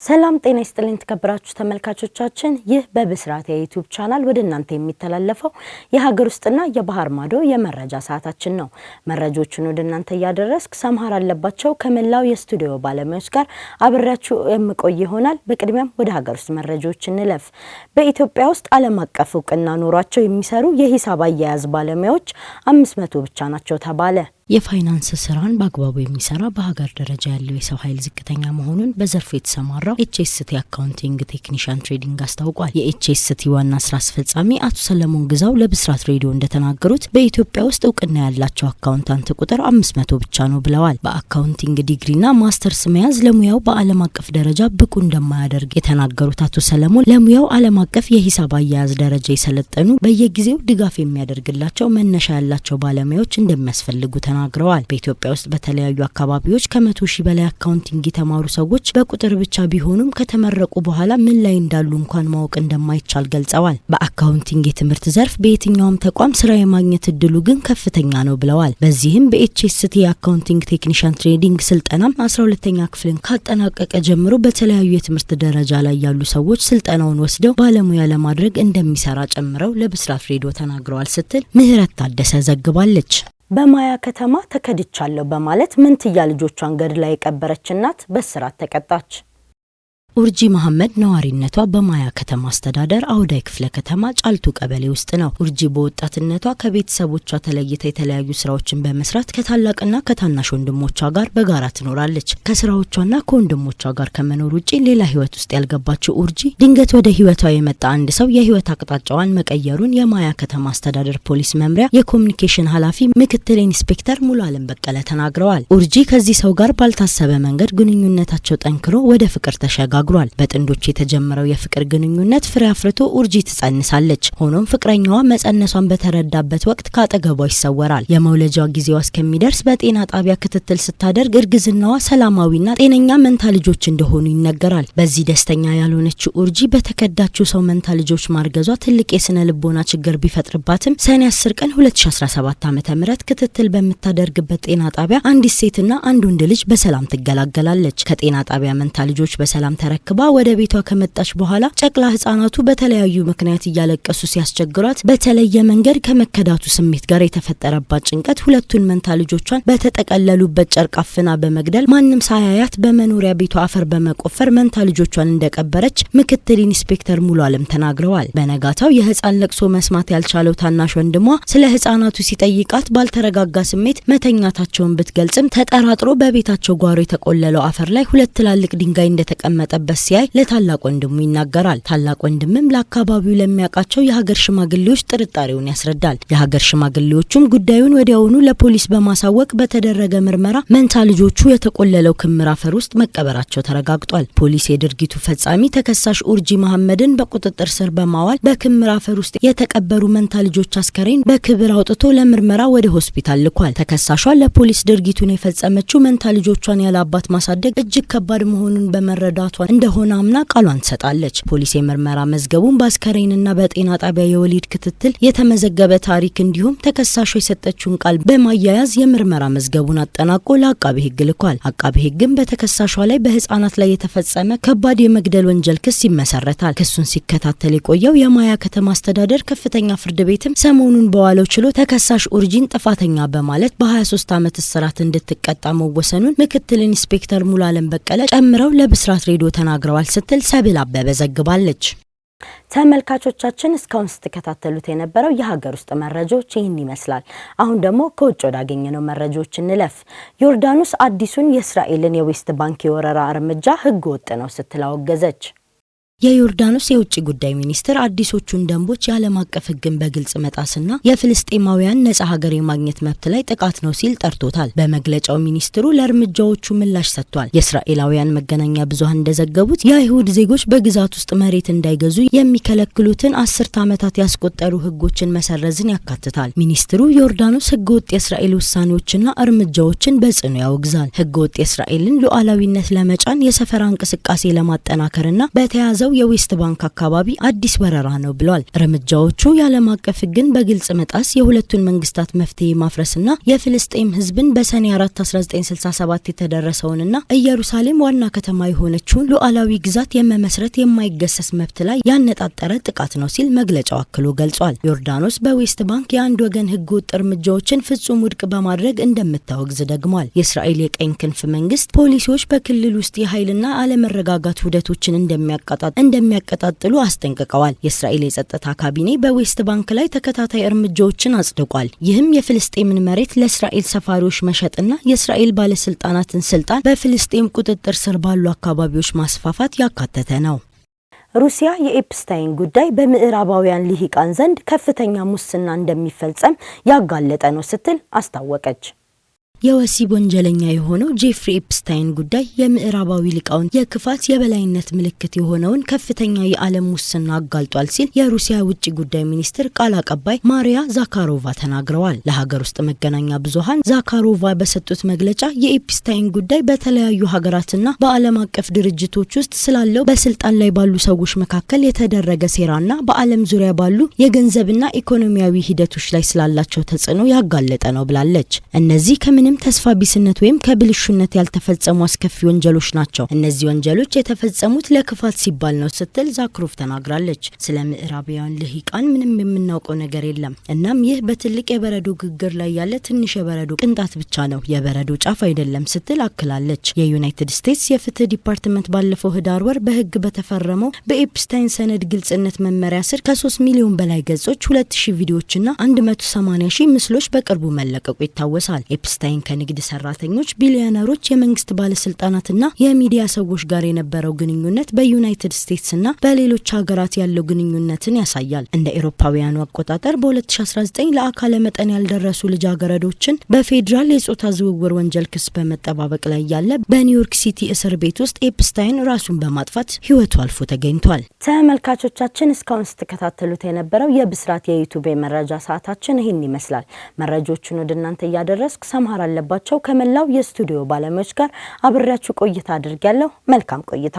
ሰላም ጤና ይስጥልኝ ተከብራችሁ ተመልካቾቻችን ይህ በብስራት የዩቲዩብ ቻናል ወደ እናንተ የሚተላለፈው የሀገር ውስጥና የባህር ማዶ የመረጃ ሰዓታችን ነው። መረጃዎቹን ወደ እናንተ ያደረስኩ ሰምሃር አለባቸው ከመላው የስቱዲዮ ባለሙያዎች ጋር አብራችሁ የምቆይ ይሆናል። በቅድሚያም ወደ ሀገር ውስጥ መረጃዎች እንለፍ። በኢትዮጵያ ውስጥ ዓለም አቀፍ እውቅና ኖሯቸው የሚሰሩ የሂሳብ አያያዝ ባለሙያዎች 500 ብቻ ናቸው ተባለ። የፋይናንስ ስራን በአግባቡ የሚሰራ በሀገር ደረጃ ያለው የሰው ኃይል ዝቅተኛ መሆኑን በዘርፉ የተሰማራው ኤችኤስቲ አካውንቲንግ ቴክኒሻን ትሬዲንግ አስታውቋል። የኤችኤስቲ ዋና ስራ አስፈጻሚ አቶ ሰለሞን ግዛው ለብስራት ሬዲዮ እንደተናገሩት በኢትዮጵያ ውስጥ እውቅና ያላቸው አካውንታንት ቁጥር 500 ብቻ ነው ብለዋል። በአካውንቲንግ ዲግሪና ማስተርስ መያዝ ለሙያው በዓለም አቀፍ ደረጃ ብቁ እንደማያደርግ የተናገሩት አቶ ሰለሞን ለሙያው ዓለም አቀፍ የሂሳብ አያያዝ ደረጃ የሰለጠኑ በየጊዜው ድጋፍ የሚያደርግላቸው መነሻ ያላቸው ባለሙያዎች እንደሚያስፈልጉ ተናግረዋል። በኢትዮጵያ ውስጥ በተለያዩ አካባቢዎች ከ100 ሺህ በላይ አካውንቲንግ የተማሩ ሰዎች በቁጥር ብቻ ቢሆኑም ከተመረቁ በኋላ ምን ላይ እንዳሉ እንኳን ማወቅ እንደማይቻል ገልጸዋል። በአካውንቲንግ የትምህርት ዘርፍ በየትኛውም ተቋም ስራ የማግኘት እድሉ ግን ከፍተኛ ነው ብለዋል። በዚህም በኤችኤስቲ አካውንቲንግ ቴክኒሻን ትሬዲንግ ስልጠናም 12ኛ ክፍልን ካጠናቀቀ ጀምሮ በተለያዩ የትምህርት ደረጃ ላይ ያሉ ሰዎች ስልጠናውን ወስደው ባለሙያ ለማድረግ እንደሚሰራ ጨምረው ለብስራት ሬዲዮ ተናግረዋል ስትል ምህረት ታደሰ ዘግባለች። በማያ ከተማ ተከድቻለሁ በማለት መንትያ ልጆቿን ገድላ የቀበረች እናት በእስራት ተቀጣች። ኡርጂ መሐመድ ነዋሪነቷ በማያ ከተማ አስተዳደር አውዳይ ክፍለ ከተማ ጫልቱ ቀበሌ ውስጥ ነው። ኡርጂ በወጣትነቷ ከቤተሰቦቿ ተለይታ የተለያዩ ስራዎችን በመስራት ከታላቅና ከታናሽ ወንድሞቿ ጋር በጋራ ትኖራለች። ከስራዎቿና ከወንድሞቿ ጋር ከመኖር ውጪ ሌላ ህይወት ውስጥ ያልገባችው ኡርጂ ድንገት ወደ ህይወቷ የመጣ አንድ ሰው የህይወት አቅጣጫዋን መቀየሩን የማያ ከተማ አስተዳደር ፖሊስ መምሪያ የኮሙኒኬሽን ኃላፊ ምክትል ኢንስፔክተር ሙሉ አለም በቀለ ተናግረዋል። ኡርጂ ከዚህ ሰው ጋር ባልታሰበ መንገድ ግንኙነታቸው ጠንክሮ ወደ ፍቅር ተሸጋግሯል። በጥንዶች የተጀመረው የፍቅር ግንኙነት ፍሬ አፍርቶ ኡርጂ ትጸንሳለች። ሆኖም ፍቅረኛዋ መጸነሷን በተረዳበት ወቅት ካጠገቧ ይሰወራል። የመውለጃ ጊዜዋ እስከሚደርስ በጤና ጣቢያ ክትትል ስታደርግ እርግዝናዋ ሰላማዊና ጤነኛ መንታ ልጆች እንደሆኑ ይነገራል። በዚህ ደስተኛ ያልሆነችው ኡርጂ በተከዳችው ሰው መንታ ልጆች ማርገዟ ትልቅ የስነ ልቦና ችግር ቢፈጥርባትም ሰኔ 10 ቀን 2017 ዓ.ም ክትትል በምታደርግበት ጤና ጣቢያ አንዲት ሴትና አንድ ወንድ ልጅ በሰላም ትገላገላለች። ከጤና ጣቢያ መንታ ልጆች በሰላም ተረክባ ወደ ቤቷ ከመጣች በኋላ ጨቅላ ህጻናቱ በተለያዩ ምክንያት እያለቀሱ ሲያስቸግሯት በተለየ መንገድ ከመከዳቱ ስሜት ጋር የተፈጠረባት ጭንቀት ሁለቱን መንታ ልጆቿን በተጠቀለሉበት ጨርቅ አፍና በመግደል ማንም ሳያያት በመኖሪያ ቤቷ አፈር በመቆፈር መንታ ልጆቿን እንደቀበረች ምክትል ኢንስፔክተር ሙሉ አለም ተናግረዋል። በነጋታው የህፃን ለቅሶ መስማት ያልቻለው ታናሽ ወንድሟ ስለ ህፃናቱ ሲጠይቃት ባልተረጋጋ ስሜት መተኛታቸውን ብትገልጽም ተጠራጥሮ በቤታቸው ጓሮ የተቆለለው አፈር ላይ ሁለት ትላልቅ ድንጋይ እንደተቀመጠ በሲያይ ለታላቅ ወንድሙ ይናገራል። ታላቅ ወንድምም ለአካባቢው ለሚያውቃቸው የሀገር ሽማግሌዎች ጥርጣሬውን ያስረዳል። የሀገር ሽማግሌዎቹም ጉዳዩን ወዲያውኑ ለፖሊስ በማሳወቅ በተደረገ ምርመራ መንታ ልጆቹ የተቆለለው ክምር አፈር ውስጥ መቀበራቸው ተረጋግጧል። ፖሊስ የድርጊቱ ፈጻሚ ተከሳሽ ኡርጂ መሐመድን በቁጥጥር ስር በማዋል በክምር አፈር ውስጥ የተቀበሩ መንታ ልጆች አስከሬን በክብር አውጥቶ ለምርመራ ወደ ሆስፒታል ልኳል። ተከሳሿ ለፖሊስ ድርጊቱን የፈጸመችው መንታ ልጆቿን ያለ አባት ማሳደግ እጅግ ከባድ መሆኑን በመረዳቷ እንደሆነ አምና ቃሏን ትሰጣለች። ፖሊስ የምርመራ መዝገቡን በአስከሬንና በጤና ጣቢያ የወሊድ ክትትል የተመዘገበ ታሪክ እንዲሁም ተከሳሹ የሰጠችውን ቃል በማያያዝ የምርመራ መዝገቡን አጠናቆ ለአቃቤ ሕግ ልኳል። አቃቤ ሕግም በተከሳሿ ላይ በህፃናት ላይ የተፈጸመ ከባድ የመግደል ወንጀል ክስ ይመሰረታል። ክሱን ሲከታተል የቆየው የማያ ከተማ አስተዳደር ከፍተኛ ፍርድ ቤትም ሰሞኑን በዋለው ችሎት ተከሳሽ ኡርጂን ጥፋተኛ በማለት በ23 ዓመት እስራት እንድትቀጣ መወሰኑን ምክትል ኢንስፔክተር ሙሉ አለም በቀለ ጨምረው ለብስራት ሬዲዮ ተናግረዋል ስትል ሰብል አበበ ዘግባለች። ተመልካቾቻችን እስካሁን ስትከታተሉት የነበረው የሀገር ውስጥ መረጃዎች ይህን ይመስላል። አሁን ደግሞ ከውጭ ወዳገኘነው መረጃዎች እንለፍ። ዮርዳኖስ አዲሱን የእስራኤልን የዌስት ባንክ የወረራ እርምጃ ህገ ወጥ ነው ስትል አወገዘች። የዮርዳኖስ የውጭ ጉዳይ ሚኒስትር አዲሶቹን ደንቦች የዓለም አቀፍ ህግን በግልጽ መጣስና የፍልስጤማውያን ነጻ ሀገር የማግኘት መብት ላይ ጥቃት ነው ሲል ጠርቶታል። በመግለጫው ሚኒስትሩ ለእርምጃዎቹ ምላሽ ሰጥቷል። የእስራኤላውያን መገናኛ ብዙሃን እንደዘገቡት የአይሁድ ዜጎች በግዛት ውስጥ መሬት እንዳይገዙ የሚከለክሉትን 10 ዓመታት ያስቆጠሩ ህጎችን መሰረዝን ያካትታል። ሚኒስትሩ ዮርዳኖስ ህገወጥ የእስራኤል ውሳኔዎችና እርምጃዎችን በጽኑ ያወግዛል። ህገወጥ የእስራኤልን ሉዓላዊነት ለመጫን የሰፈራ እንቅስቃሴ ለማጠናከርና በተያዘው በተከሰተው የዌስት ባንክ አካባቢ አዲስ ወረራ ነው ብሏል። እርምጃዎቹ የዓለም አቀፍ ሕግን በግልጽ መጣስ፣ የሁለቱን መንግስታት መፍትሄ ማፍረስና የፍልስጤም ህዝብን በሰኔ 4 1967 የተደረሰውንና ኢየሩሳሌም ዋና ከተማ የሆነችውን ሉዓላዊ ግዛት የመመስረት የማይገሰስ መብት ላይ ያነጣጠረ ጥቃት ነው ሲል መግለጫው አክሎ ገልጿል። ዮርዳኖስ በዌስት ባንክ የአንድ ወገን ህገወጥ እርምጃዎችን ፍጹም ውድቅ በማድረግ እንደምታወግዝ ደግሟል። የእስራኤል የቀኝ ክንፍ መንግስት ፖሊሲዎች በክልል ውስጥ የኃይልና አለመረጋጋት ውህደቶችን እንደሚያቀጣጥሉ አስጠንቅቀዋል። የእስራኤል የጸጥታ ካቢኔ በዌስት ባንክ ላይ ተከታታይ እርምጃዎችን አጽድቋል። ይህም የፍልስጤምን መሬት ለእስራኤል ሰፋሪዎች መሸጥና የእስራኤል ባለስልጣናትን ስልጣን በፍልስጤም ቁጥጥር ስር ባሉ አካባቢዎች ማስፋፋት ያካተተ ነው። ሩሲያ የኤፕስታይን ጉዳይ በምዕራባውያን ልሂቃን ዘንድ ከፍተኛ ሙስና እንደሚፈጸም ያጋለጠ ነው ስትል አስታወቀች። የወሲብ ወንጀለኛ የሆነው ጄፍሪ ኤፕስታይን ጉዳይ የምዕራባዊ ሊቃውንት የክፋት የበላይነት ምልክት የሆነውን ከፍተኛ የዓለም ሙስና አጋልጧል ሲል የሩሲያ ውጭ ጉዳይ ሚኒስትር ቃል አቀባይ ማሪያ ዛካሮቫ ተናግረዋል። ለሀገር ውስጥ መገናኛ ብዙሃን ዛካሮቫ በሰጡት መግለጫ የኤፕስታይን ጉዳይ በተለያዩ ሀገራትና በዓለም አቀፍ ድርጅቶች ውስጥ ስላለው በስልጣን ላይ ባሉ ሰዎች መካከል የተደረገ ሴራና በዓለም ዙሪያ ባሉ የገንዘብና ኢኮኖሚያዊ ሂደቶች ላይ ስላላቸው ተጽዕኖ ያጋለጠ ነው ብላለች። እነዚህ ከምንም ተስፋ ቢስነት ወይም ከብልሹነት ያልተፈጸሙ አስከፊ ወንጀሎች ናቸው። እነዚህ ወንጀሎች የተፈጸሙት ለክፋት ሲባል ነው ስትል ዛክሮቭ ተናግራለች። ስለ ምዕራባውያን ልሂቃን ምንም የምናውቀው ነገር የለም። እናም ይህ በትልቅ የበረዶ ግግር ላይ ያለ ትንሽ የበረዶ ቅንጣት ብቻ ነው፣ የበረዶ ጫፍ አይደለም ስትል አክላለች። የዩናይትድ ስቴትስ የፍትህ ዲፓርትመንት ባለፈው ህዳር ወር በህግ በተፈረመው በኤፕስታይን ሰነድ ግልጽነት መመሪያ ስር ከ3 ሚሊዮን በላይ ገጾች፣ 2000 ቪዲዮዎችና 180,000 ምስሎች በቅርቡ መለቀቁ ይታወሳል። ኤፕስታይን ከንግድ ሰራተኞች፣ ቢሊዮነሮች፣ የመንግስት ባለስልጣናትና የሚዲያ ሰዎች ጋር የነበረው ግንኙነት በዩናይትድ ስቴትስና በሌሎች ሀገራት ያለው ግንኙነትን ያሳያል። እንደ ኤሮፓውያኑ አቆጣጠር በ2019 ለአካለ መጠን ያልደረሱ ልጃገረዶችን በፌዴራል የጾታ ዝውውር ወንጀል ክስ በመጠባበቅ ላይ ያለ በኒውዮርክ ሲቲ እስር ቤት ውስጥ ኤፕስታይን ራሱን በማጥፋት ህይወቱ አልፎ ተገኝቷል። ተመልካቾቻችን እስካሁን ስትከታተሉት የነበረው የብስራት የዩቲዩብ መረጃ ሰዓታችን ይህን ይመስላል። መረጃዎቹን ወደ እናንተ እያደረስኩ ሰምሃር አለባቸው ከመላው የስቱዲዮ ባለሙያዎች ጋር አብሬያችሁ ቆይታ አድርጌያለሁ። መልካም ቆይታ።